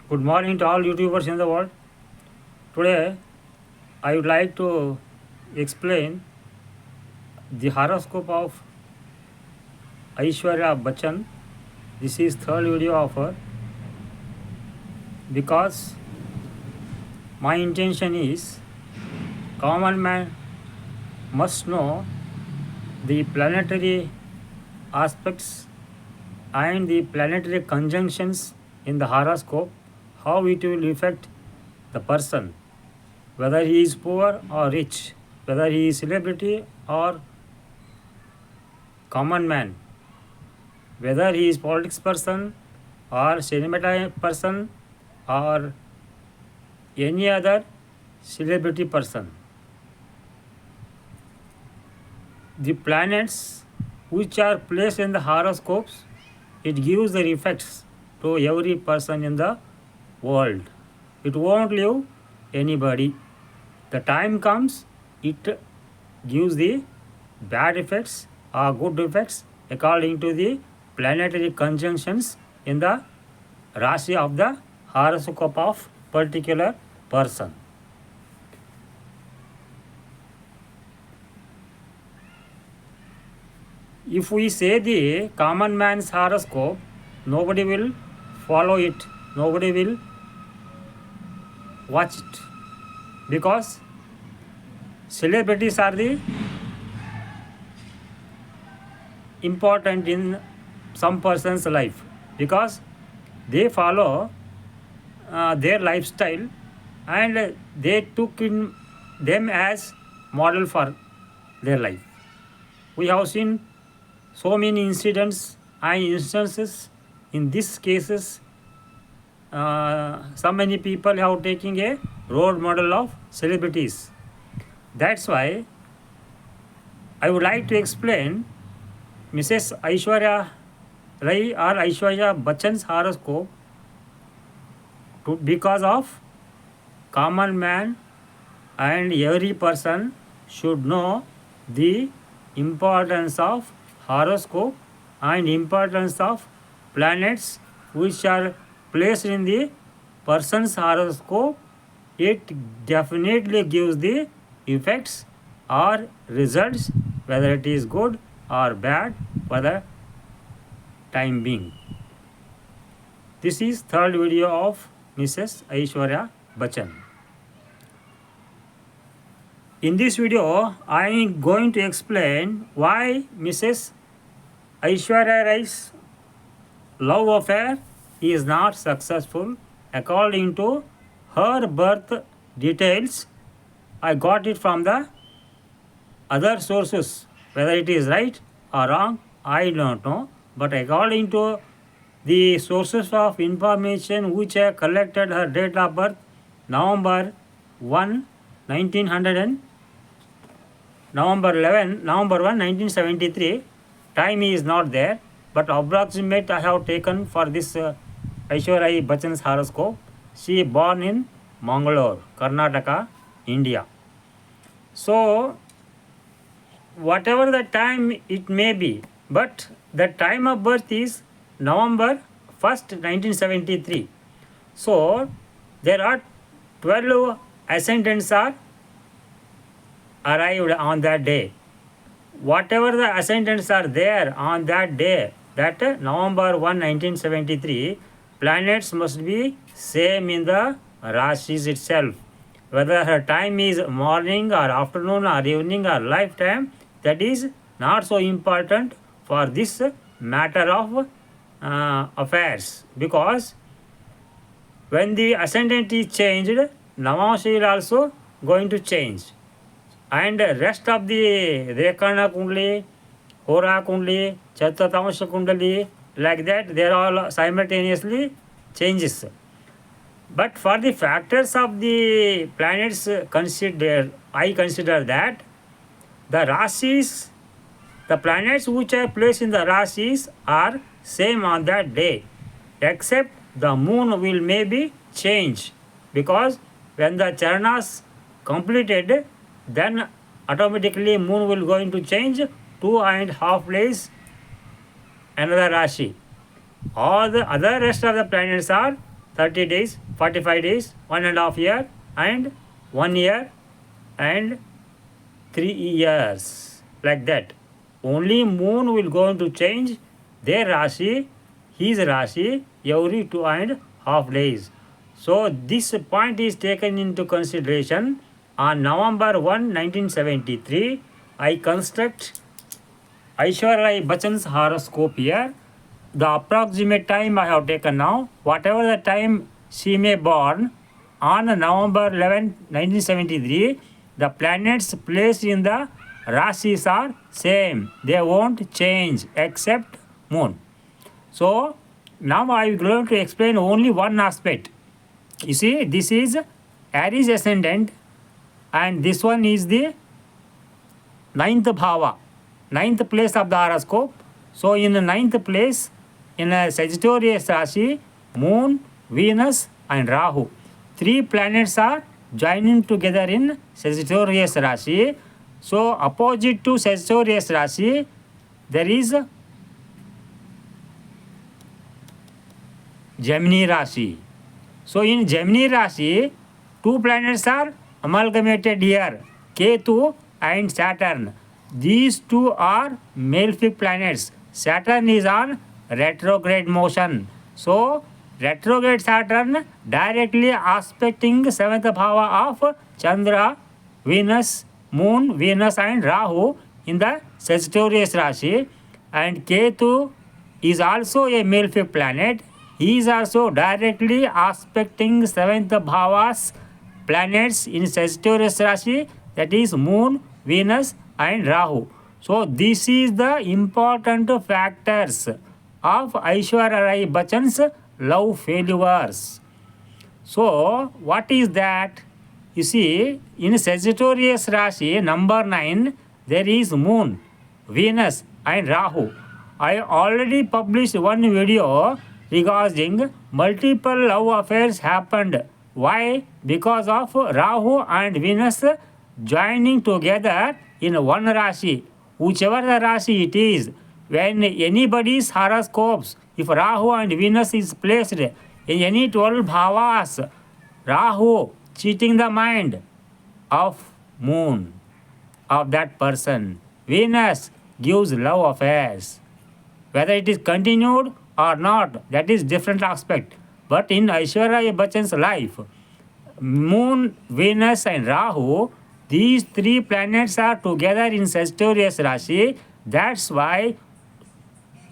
Good morning to all YouTubers in the world. Today, I would like to explain the horoscope of Aishwarya Bachchan. This is third video of her because my intention is common man must know the planetary aspects and the planetary conjunctions in the horoscope, how it will affect the person, whether he is poor or rich, whether he is celebrity or common man, whether he is politics person or cinematic person or any other celebrity person. The planets which are placed in the horoscopes, it gives the effects to every person in the world. It won't leave anybody. The time comes, it gives the bad effects or good effects according to the planetary conjunctions in the Rashi of the horoscope of particular person. If we say the common man's horoscope, nobody will follow it, nobody will watch it, because celebrities are the important in some person's life, because they follow their lifestyle and they took in them as model for their life. We have seen so many incidents and instances in these cases. So many people have taken a role model of celebrities. That's why I would like to explain Mrs. Aishwarya Rai or Aishwarya Bachchan's horoscope because of common man and every person should know the importance of horoscope and importance of planets which are placed in the person's horoscope. It definitely gives the effects or results, whether it is good or bad for the time being. This is third video of Mrs. Aishwarya Bachchan. In this video, I am going to explain why Mrs. Aishwarya Rai's love affair is not successful according to her birth details. I got it from the other sources. Whether it is right or wrong, I don't know. But according to the sources of information which I collected her date of birth, November 1, 1900 and November 1, 1973. Time is not there, but approximate I have taken for this Aishwarya Bachchan's horoscope. She born in Mangalore, Karnataka, India. So, whatever the time it may be, but the time of birth is November 1st, 1973. So, there are 12 ascendants are arrived on that day. Whatever the ascendants are there on that day, that November 1, 1973, planets must be same in the Rashis itself. Whether her time is morning or afternoon or evening or lifetime, that is not so important for this matter of affairs, because when the ascendant is changed, Namashi is also going to change. And rest of the Rekana Kundli, Hora Kundli, Chaturtamasha Kundali, like that, they are all simultaneously changes. But for the factors of the planets I consider that the Rashis, the planets which are placed in the Rashis are same on that day, except the moon will maybe change, because when the charanas completed, then automatically moon will going to change 2.5 days another Rashi. All the other rest of the planets are 30 days, 45 days, 1.5 year, and 1 year, and 3 years, like that. Only moon will going to change their Rashi, his Rashi, every 2.5 days. So this point is taken into consideration. On November 1, 1973, I construct Aishwarya Bachchan's horoscope here. The approximate time I have taken now, whatever the time she may born, on November 11, 1973, the planets placed in the Rashis are same. They won't change except moon. So now I am going to explain only one aspect. You see, this is Aries ascendant and this one is the ninth bhava, ninth place of the horoscope. So in the ninth place, in a Sagittarius Rashi, Moon, Venus and Rahu. Three planets are joining together in Sagittarius Rashi. So opposite to Sagittarius Rashi, there is Gemini Rashi. So in Gemini Rashi, two planets are amalgamated here, Ketu and Saturn. These two are malefic planets. Saturn is on retrograde motion. So retrograde Saturn directly aspecting seventh bhava of Chandra, Venus, Moon, Venus and Rahu in the Sagittarius Rashi. And Ketu is also a malefic planet. He is also directly aspecting seventh bhavas planets in Sagittarius Rashi, that is Moon, Venus and Rahu. So this is the important factors of Aishwarya Bachchan's love failures. So what is that? You see, in Sagittarius Rashi number 9, there is Moon, Venus and Rahu. I already published one video regarding multiple love affairs happened. Why? Because of Rahu and Venus joining together in one Rashi. Whichever the Rashi it is, when anybody's horoscopes, if Rahu and Venus is placed in any 12 bhavas, Rahu cheating the mind of Moon of that person. Venus gives love affairs. Whether it is continued or not, that is different aspect. But in Aishwarya Bachchan's life, Moon, Venus and Rahu, these three planets are together in Sagittarius Rashi. That's why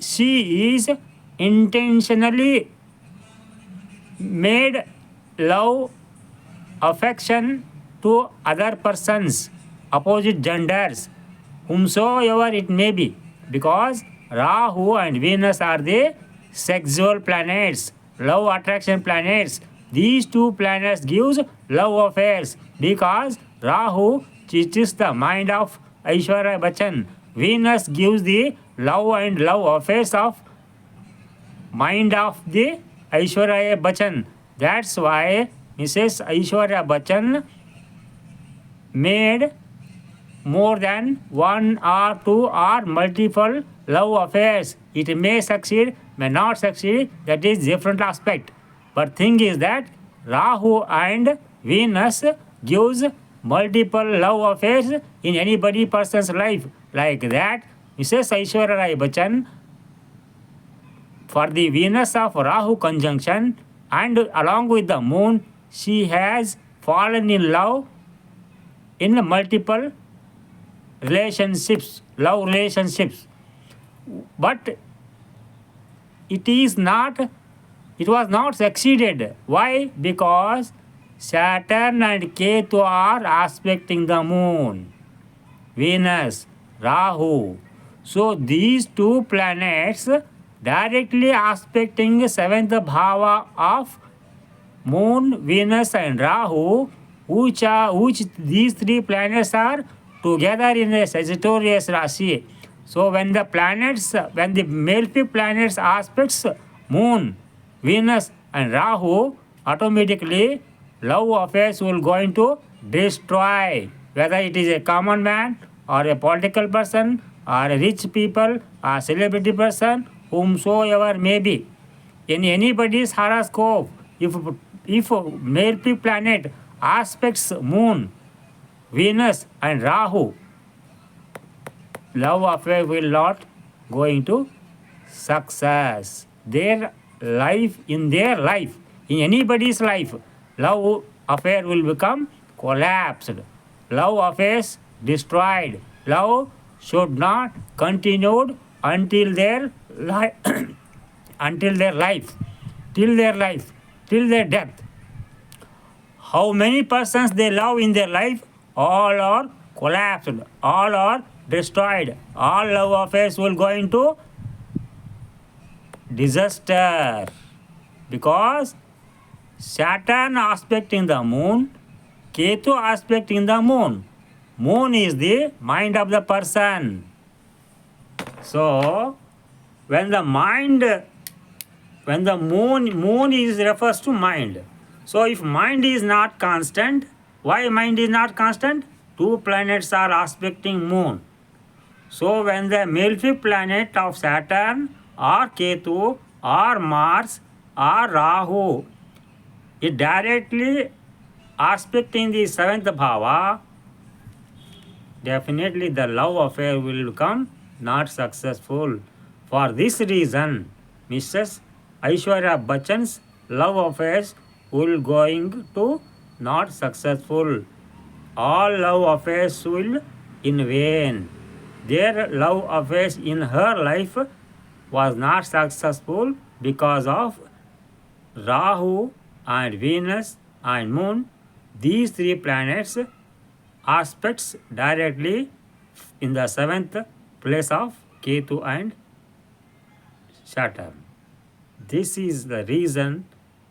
she is intentionally made love affection to other persons, opposite genders, whomsoever it may be, because Rahu and Venus are the sexual planets, love attraction planets. These two planets gives love affairs because Rahu cheats the mind of Aishwarya Bachchan. Venus gives the love and love affairs of mind of the Aishwarya Bachchan. That's why Mrs. Aishwarya Bachchan made more than one or two or multiple love affairs. It may succeed, may not succeed, that is different aspect. But thing is that Rahu and Venus gives multiple love affairs in anybody person's life. Like that, Mrs. Aishwarya Bachchan, for the Venus of Rahu conjunction and along with the Moon, she has fallen in love in multiple relationships, love relationships. But it was not succeeded. Why? Because Saturn and Ketu are aspecting the Moon, Venus, Rahu. So these two planets directly aspecting seventh bhava of Moon, Venus and Rahu, which these three planets are together in a Sagittarius Rashi. So when the malefic planets aspects Moon, Venus and Rahu, automatically love affairs will going to destroy, whether it is a common man or a political person or a rich people or celebrity person, whomsoever may be. In anybody's horoscope, If male planet aspects Moon, Venus and Rahu, love affair will not going to success. Their life, in anybody's life, love affair will become collapsed. Love affairs destroyed. Love should not continued until their life, until their life, till their death. How many persons they love in their life? All are collapsed. All are destroyed. All love affairs will go into disaster, because Saturn aspect in the Moon, Ketu aspect in the Moon. Moon is the mind of the person. So when the moon is refers to mind. So if mind is not constant, why mind is not constant? Two planets are aspecting Moon. So when the malefic planet of Saturn or Ketu or Mars or Rahu is directly aspecting the seventh bhava, definitely the love affair will become not successful. For this reason, Mrs. Aishwarya Bachchan's love affairs will going to not successful. All love affairs will in vain. Their love affairs in her life was not successful because of Rahu and Venus and Moon. These three planets aspects directly in the seventh place of Ketu and Saturn. This is the reason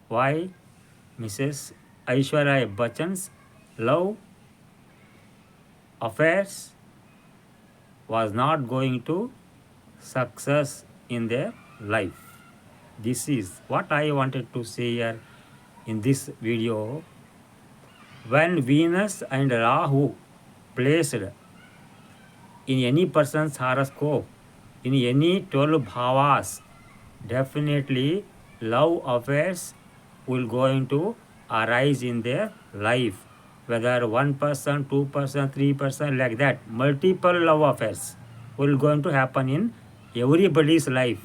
why Mrs. Aishwarya Bachchan's love affairs was not going to success in their life. This is what I wanted to say here in this video. When Venus and Rahu placed in any person's horoscope, in any 12 bhavas, definitely love affairs will going to arise in their life. Whether one person, 2 person, 3 person, like that, multiple love affairs will going to happen in everybody's life.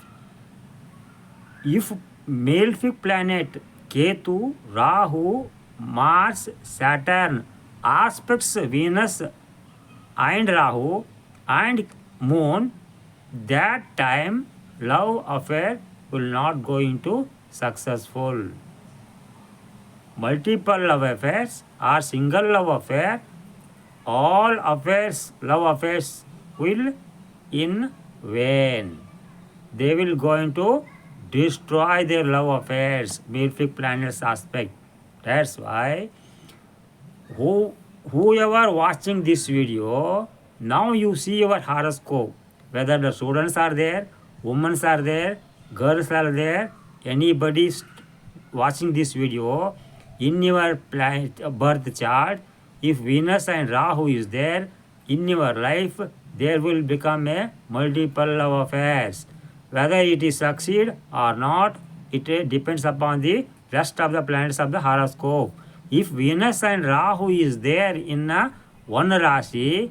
If malefic planet Ketu, Rahu, Mars, Saturn aspects Venus and Rahu and Moon, that time love affair will not going to successful. Multiple love affairs or single love affair, all affairs, love affairs will in vain. They will going to destroy their love affairs, malefic planets aspect. That's why whoever watching this video, now you see your horoscope, whether the students are there, women are there, girls are there, anybody watching this video, in your planet birth chart, if Venus and Rahu is there in your life, there will become a multiple love affairs. Whether it is succeed or not, it depends upon the rest of the planets of the horoscope. If Venus and Rahu is there in one Rashi,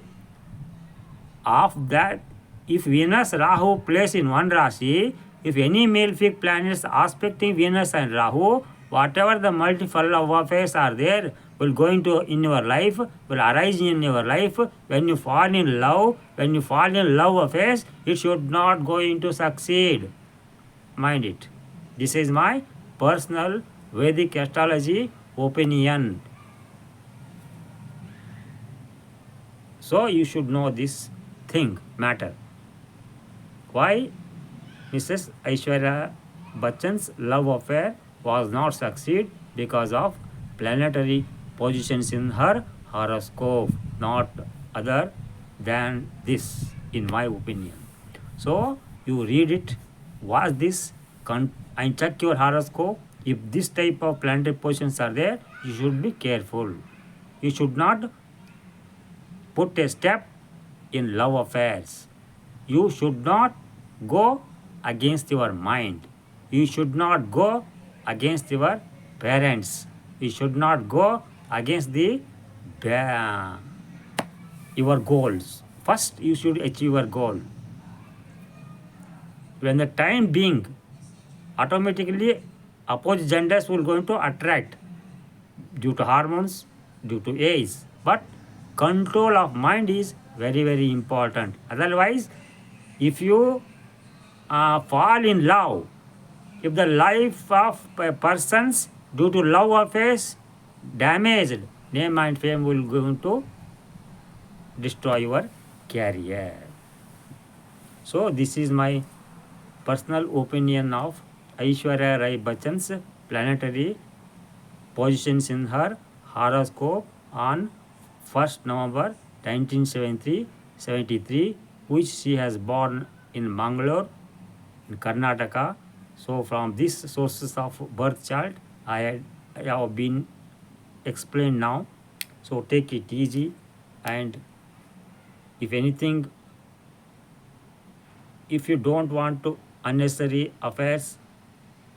of that, if Venus Rahu place in one Rashi, if any malefic planets aspecting Venus and Rahu, whatever the multiple love affairs are there will going to in your life, will arise in your life. When you fall in love, affairs, it should not going to succeed. Mind it. This is my personal Vedic astrology opinion. So you should know this matter. Why Mrs. Aishwarya Bachchan's love affair was not succeed? Because of planetary positions in her horoscope, not other than this, in my opinion. So you read it, watch this, and check your horoscope. If this type of planetary positions are there, you should be careful. You should not put a step in love affairs. You should not go against your mind. You should not go against your parents. You should not go against the your goals. First, you should achieve your goal. When the time being, automatically opposite genders will going to attract due to hormones, due to age. But control of mind is very, very important. Otherwise, if you fall in love, if the life of a persons due to love affairs damaged, name and fame will going to destroy your career. So this is my personal opinion of Aishwarya Rai Bachchan's planetary positions in her horoscope on 1st November 1973, which she has born in Mangalore, in Karnataka. So from these sources of birth chart, I have been explained now. So take it easy, and if anything, if you don't want to unnecessary affairs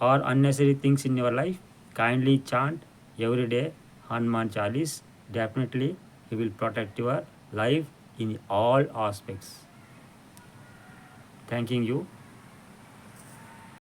or unnecessary things in your life, kindly chant every day Hanuman Chalis. Definitely, he will protect your life in all aspects. Thanking you.